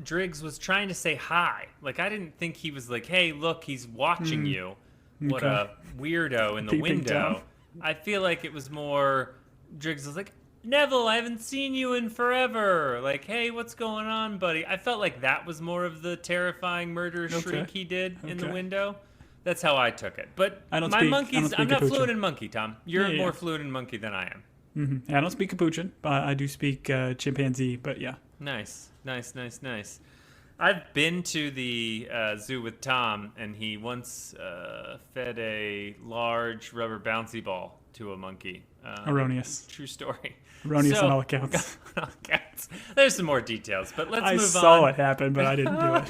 Driggs was trying to say hi. Like, I didn't think he was like, hey, look, he's watching you. What a weirdo in the window. I feel like it was more, Driggs was like, Neville, I haven't seen you in forever. Like, hey, what's going on, buddy? I felt like that was more of the terrifying murder shriek he did in the window. That's how I took it. But I'm not fluent in monkey, Tom. You're more fluent in monkey than I am. Yeah, I don't speak Capuchin, but I do speak chimpanzee, but yeah. Nice. I've been to the zoo with Tom, and he once fed a large rubber bouncy ball to a monkey. Erroneous. True story. Erroneous on all accounts. There's some more details, but let's move on. I saw it happen, but I didn't do it.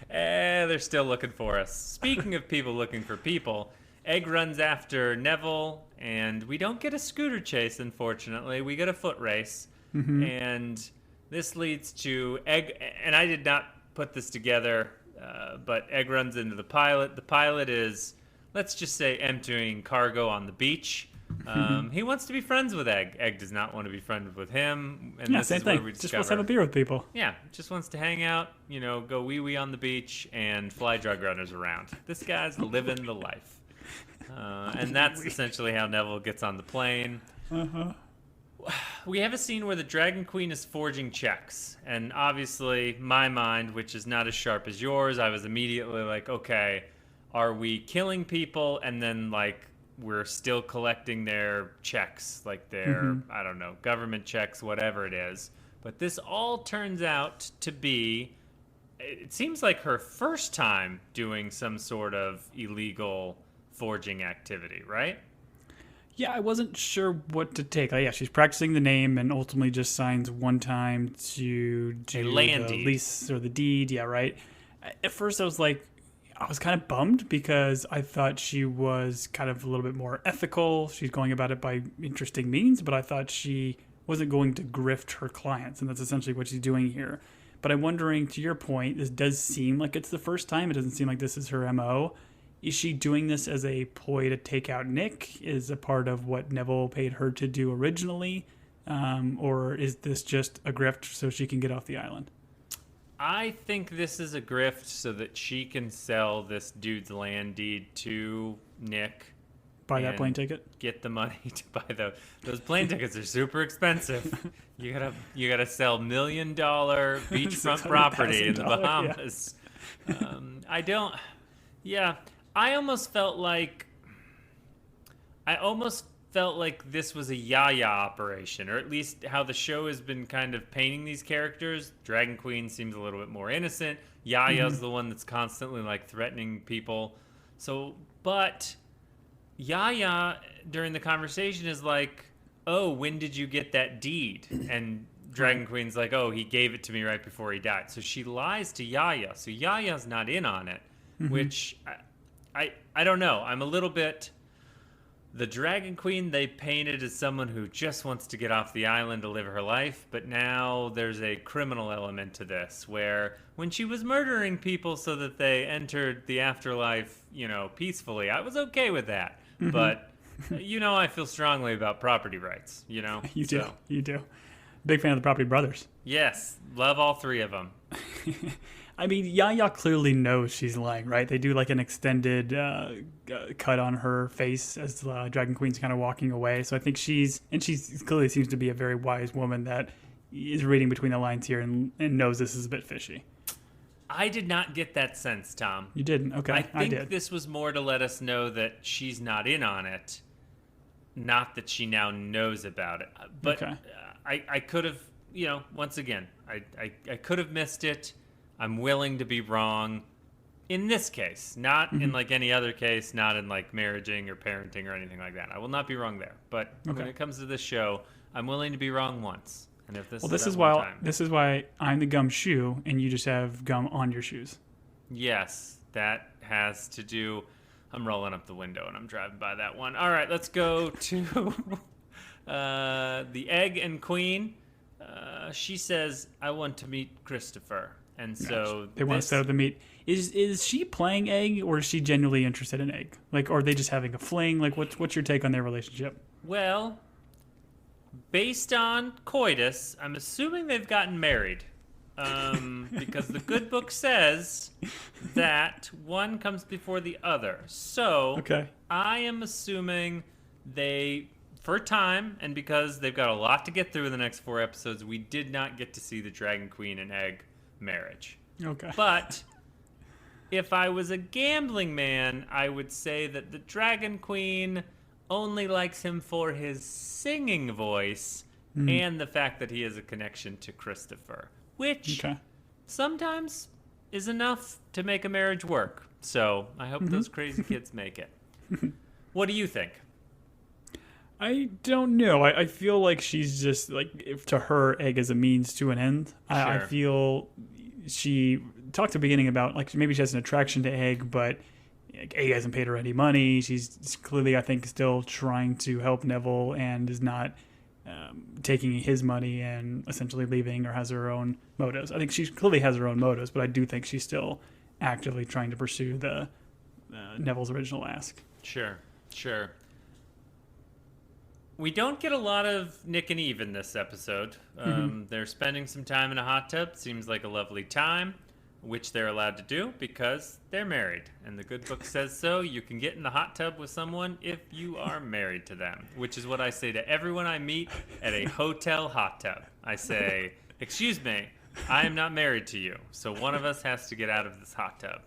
They're still looking for us. Speaking of people looking for people, Egg runs after Neville, and we don't get a scooter chase, unfortunately. We get a foot race, and this leads to Egg, and I did not put this together, but Egg runs into the pilot. The pilot is, let's just say, emptying cargo on the beach. He wants to be friends with Egg. Egg does not want to be friends with him. And this same is thing. Where we just wants to have a beer with people. Yeah, just wants to hang out, go wee-wee on the beach and fly drug runners around. This guy's living the life. And that's essentially how Neville gets on the plane. We have a scene where the Dragon Queen is forging checks. And obviously, my mind, which is not as sharp as yours, I was immediately like, okay, are we killing people and then, like, we're still collecting their checks, like their, I don't know, government checks, whatever it is. But this all turns out to be, it seems like her first time doing some sort of illegal forging activity, right? Yeah, I wasn't sure what to take. Like, yeah, she's practicing the name and ultimately just signs one time to do the lease or the deed. Yeah, right. At first I was like, I was kind of bummed because I thought she was kind of a little bit more ethical. She's going about it by interesting means, but I thought she wasn't going to grift her clients, and that's essentially what she's doing here. But I'm wondering, to your point, this does seem like it's the first time. It doesn't seem like this is her MO. is she doing this as a ploy to take out Nick? Is a part of what Neville paid her to do originally? Or is this just a grift so she can get off the island? I think this is a grift so that she can sell this dude's land deed to Nick. Buy that plane ticket? Get the money to buy those plane tickets are super expensive. You gotta sell $1 million beachfront property in the Bahamas. Yeah. I almost felt like this was a Yaya operation, or at least how the show has been kind of painting these characters. Dragon Queen seems a little bit more innocent. Yaya's the one that's constantly like threatening people. But Yaya during the conversation is like, "Oh, when did you get that deed?" And Dragon Queen's like, "Oh, he gave it to me right before he died." So she lies to Yaya. So Yaya's not in on it, which I don't know. I'm a little bit. The Dragon Queen they painted as someone who just wants to get off the island to live her life, but now there's a criminal element to this where when she was murdering people so that they entered the afterlife, peacefully, I was okay with that. But I feel strongly about property rights, You do. Big fan of the Property Brothers. Yes, love all three of them. I mean, Yaya clearly knows she's lying, right? They do like an extended cut on her face as Dragon Queen's kind of walking away. So I think she clearly seems to be a very wise woman that is reading between the lines here and knows this is a bit fishy. I did not get that sense, Tom. You didn't? Okay, I did. This was more to let us know that she's not in on it, not that she now knows about it. But okay. I could have, once again, I could have missed it. I'm willing to be wrong in this case, not in like any other case, not in like marriaging or parenting or anything like that. I will not be wrong there. But when it comes to this show, I'm willing to be wrong once. And if this is why I'm the gum shoe and you just have gum on your shoes. Yes, that has to do. I'm rolling up the window and I'm driving by that one. All right, let's go to the Egg and Queen. She says, "I want to meet Christopher." And so they want to set up the meet. Is she playing Egg, or is she genuinely interested in Egg? Like, or are they just having a fling? Like, what's your take on their relationship? Well, based on coitus, I'm assuming they've gotten married, because the good book says that one comes before the other. So I am assuming they, for time, and because they've got a lot to get through in the next 4 episodes, we did not get to see the Dragon Queen and Egg marriage. Okay. But if I was a gambling man, I would say that the Dragon Queen only likes him for his singing voice and the fact that he has a connection to Christopher, which sometimes is enough to make a marriage work. So I hope those crazy kids make it. What do you think? I don't know. I feel like she's just like, if to her, Egg is a means to an end. Sure. I feel she talked at the beginning about like maybe she has an attraction to Egg, but Egg hasn't paid her any money. She's clearly, I think, still trying to help Neville and is not taking his money and essentially leaving, or has her own motives. I think she clearly has her own motives, but I do think she's still actively trying to pursue the Neville's original ask. Sure. We don't get a lot of Nick and Eve in this episode. They're spending some time in a hot tub. Seems like a lovely time, which they're allowed to do because they're married. And the good book says so. You can get in the hot tub with someone if you are married to them, which is what I say to everyone I meet at a hotel hot tub. I say, "Excuse me, I am not married to you, so one of us has to get out of this hot tub."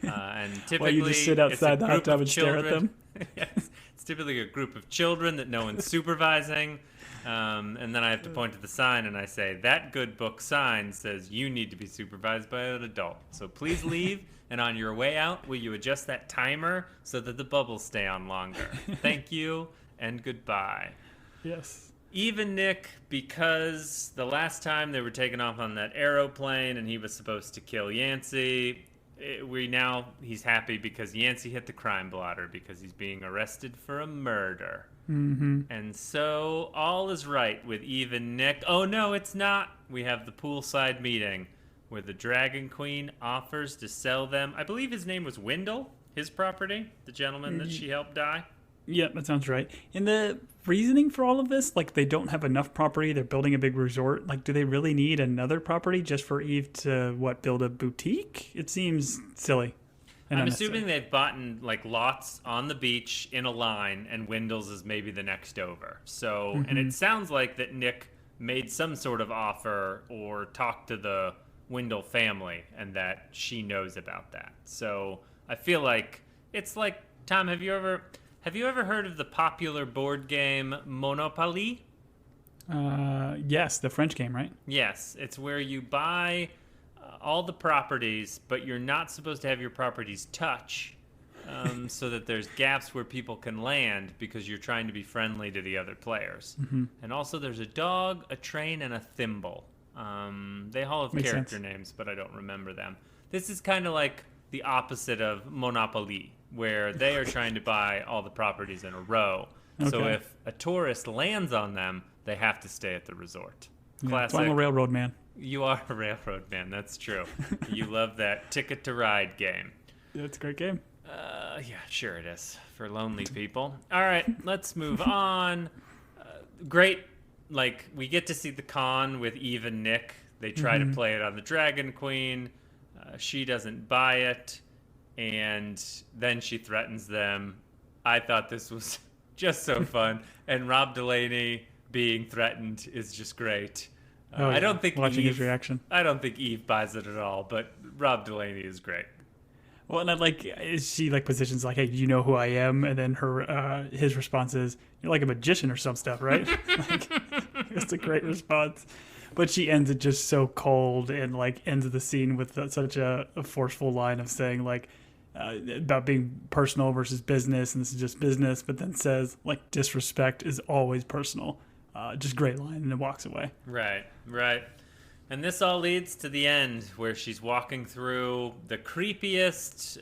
And typically, you just sit outside the hot tub and stare at them? Yes. It's typically a group of children that no one's supervising. And then I have to point to the sign and I say, "That good book sign says you need to be supervised by an adult. So please leave. And on your way out, will you adjust that timer so that the bubbles stay on longer? Thank you and goodbye." Yes. Even Nick, because the last time they were taken off on that aeroplane and he was supposed to kill Yancey, he's happy because Yancey hit the crime blotter because he's being arrested for a murder. And so all is right with Eve and Nick. Oh no, it's not. We have the poolside meeting where the Dragon Queen offers to sell them. I believe his name was Wendell. his property, the gentleman that she helped die. Yeah, that sounds right. And the reasoning for all of this, like they don't have enough property, they're building a big resort. Like, do they really need another property just for Eve to, build a boutique? It seems silly. I'm assuming they've bought like lots on the beach in a line, and Windles is maybe the next over. So, and it sounds like that Nick made some sort of offer or talked to the Windle family, and that she knows about that. So I feel like it's like, Tom, have you ever heard of the popular board game Monopoly? Yes, the French game, right? Yes, it's where you buy all the properties, but you're not supposed to have your properties touch, so that there's gaps where people can land because you're trying to be friendly to the other players. And also there's a dog, a train, and a thimble. They all have character names, but I don't remember them. This is kind of like the opposite of Monopoly, where they are trying to buy all the properties in a row. Okay. So if a tourist lands on them, they have to stay at the resort. Classic. I'm a railroad man. You are a railroad man, that's true. You love that Ticket to Ride game. Yeah, it's a great game. Yeah, sure it is, for lonely people. All right, let's move on. Great, like, we get to see the con with Eve and Nick. They try to play it on the Dragon Queen. She doesn't buy it, and then she threatens them. I thought this was just so fun, and Rob Delaney being threatened is just great. I don't think watching his reaction. I don't think Eve buys it at all, but Rob Delaney is great. Well, and I like, she like positions like, "Hey, do you know who I am?" And then his response is, "You're like a magician or some stuff, right?" Like, it's a great response. But she ends it just so cold, and like ends the scene with such a forceful line of saying like about being personal versus business, and this is just business. But then says like disrespect is always personal. Just great line, and then walks away. Right. And this all leads to the end, where she's walking through the creepiest,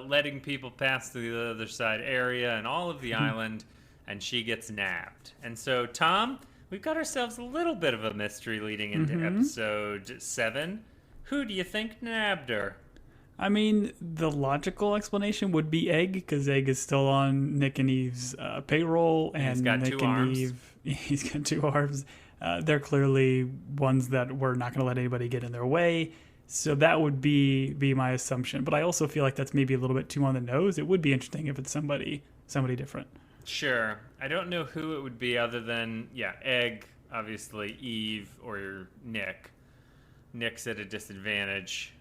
letting people pass through the other side area and all of the island, and she gets nabbed. And so, Tom, we've got ourselves a little bit of a mystery leading into episode 7. Who do you think nabbed her? I mean, the logical explanation would be Egg, because Egg is still on Nick and Eve's payroll, and he's got Nick two and arms. Eve, he's got 2 arms. They're clearly ones that we're not going to let anybody get in their way. So that would be my assumption. But I also feel like that's maybe a little bit too on the nose. It would be interesting if it's somebody different. Sure. I don't know who it would be other than, Egg, obviously, Eve, or Nick. Nick's at a disadvantage.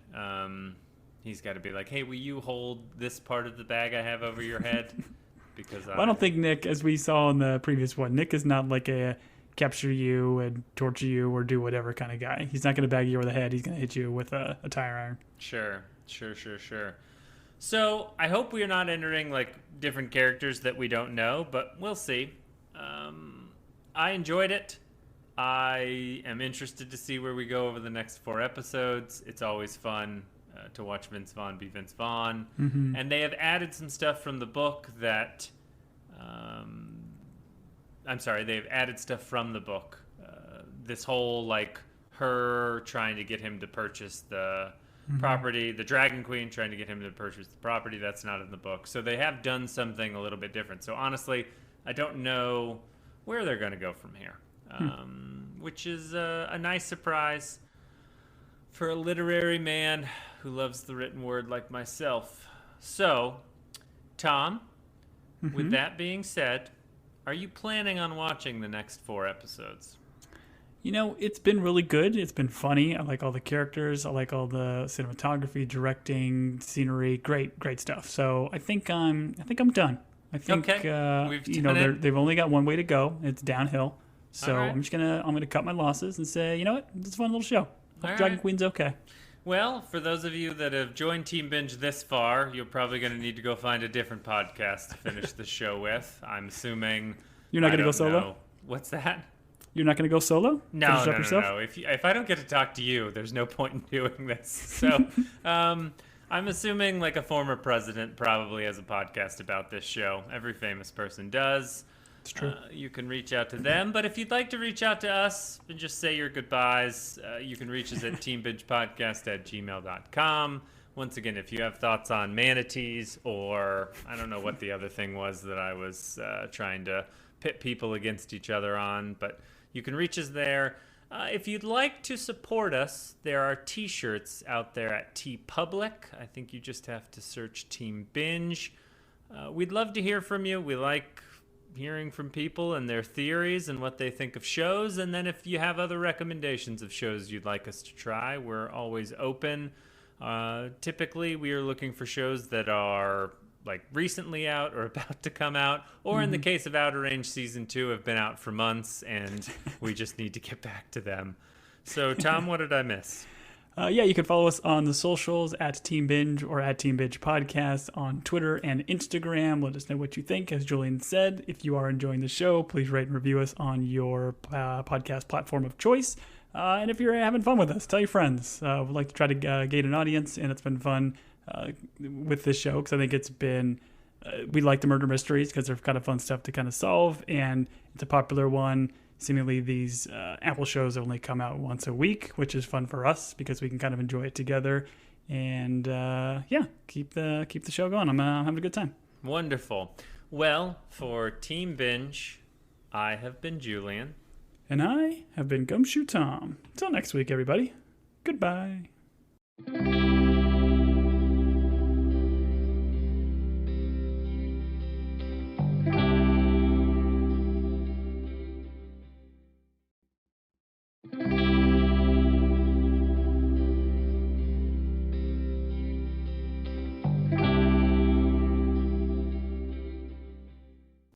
He's got to be like, "Hey, will you hold this part of the bag I have over your head?" Because I don't think Nick, as we saw in the previous one, Nick is not like a capture you and torture you or do whatever kind of guy. He's not going to bag you over the head. He's going to hit you with a tire iron. Sure. So I hope we are not entering like different characters that we don't know, but we'll see. I enjoyed it. I am interested to see where we go over the next 4 episodes. It's always fun to watch Vince Vaughn be Vince Vaughn. And they have added some stuff from the book that... they've added stuff from the book. This whole, like, her trying to get him to purchase the property, the Dragon Queen trying to get him to purchase the property, that's not in the book. So they have done something a little bit different. So honestly, I don't know where they're going to go from here, which is a nice surprise for a literary man who loves the written word like myself. So, Tom, with that being said, are you planning on watching the next 4 episodes? You know, it's been really good. It's been funny. I like all the characters. I like all the cinematography, directing, scenery. Great stuff. So I think I'm done. I think they've only got one way to go. It's downhill. So right. I'm gonna cut my losses and say, you know what, it's a fun little show. Dragon Queen's okay. Well, for those of you that have joined Team Binge this far, you're probably going to need to go find a different podcast to finish the show with. I'm assuming you're not going to go solo. What's that? You're not going to go solo? No. If I don't get to talk to you, there's no point in doing this. So I'm assuming like a former president probably has a podcast about this show. Every famous person does. It's true. You can reach out to them. But if you'd like to reach out to us and just say your goodbyes, you can reach us at teambingepodcast@gmail.com. Once again, if you have thoughts on manatees, or I don't know what the other thing was that I was trying to pit people against each other on, but you can reach us there. If you'd like to support us, there are t-shirts out there at TeePublic. I think you just have to search Team Binge. We'd love to hear from you. We like hearing from people and their theories and what they think of shows. And then if you have other recommendations of shows you'd like us to try, we're always open. Typically, we are looking for shows that are like recently out or about to come out, or in the case of Outer Range Season 2, have been out for months, and we just need to get back to them. So, Tom, what did I miss? Yeah, you can follow us on the socials at Team Binge or at Team Binge Podcast on Twitter and Instagram. Let us know what you think. As Julian said, if you are enjoying the show, please rate and review us on your podcast platform of choice. And if you're having fun with us, tell your friends. We'd like to try to gain an audience, and it's been fun with this show because I think it's been, we like the murder mysteries because they're kind of fun stuff to kind of solve, and it's a popular one. Seemingly these Apple shows only come out once a week, which is fun for us because we can kind of enjoy it together. And yeah, keep the show going. I'm having a good time. Wonderful. Well, for Team Binge, I have been Julian. And I have been Gumshoe Tom. Until next week, everybody. Goodbye.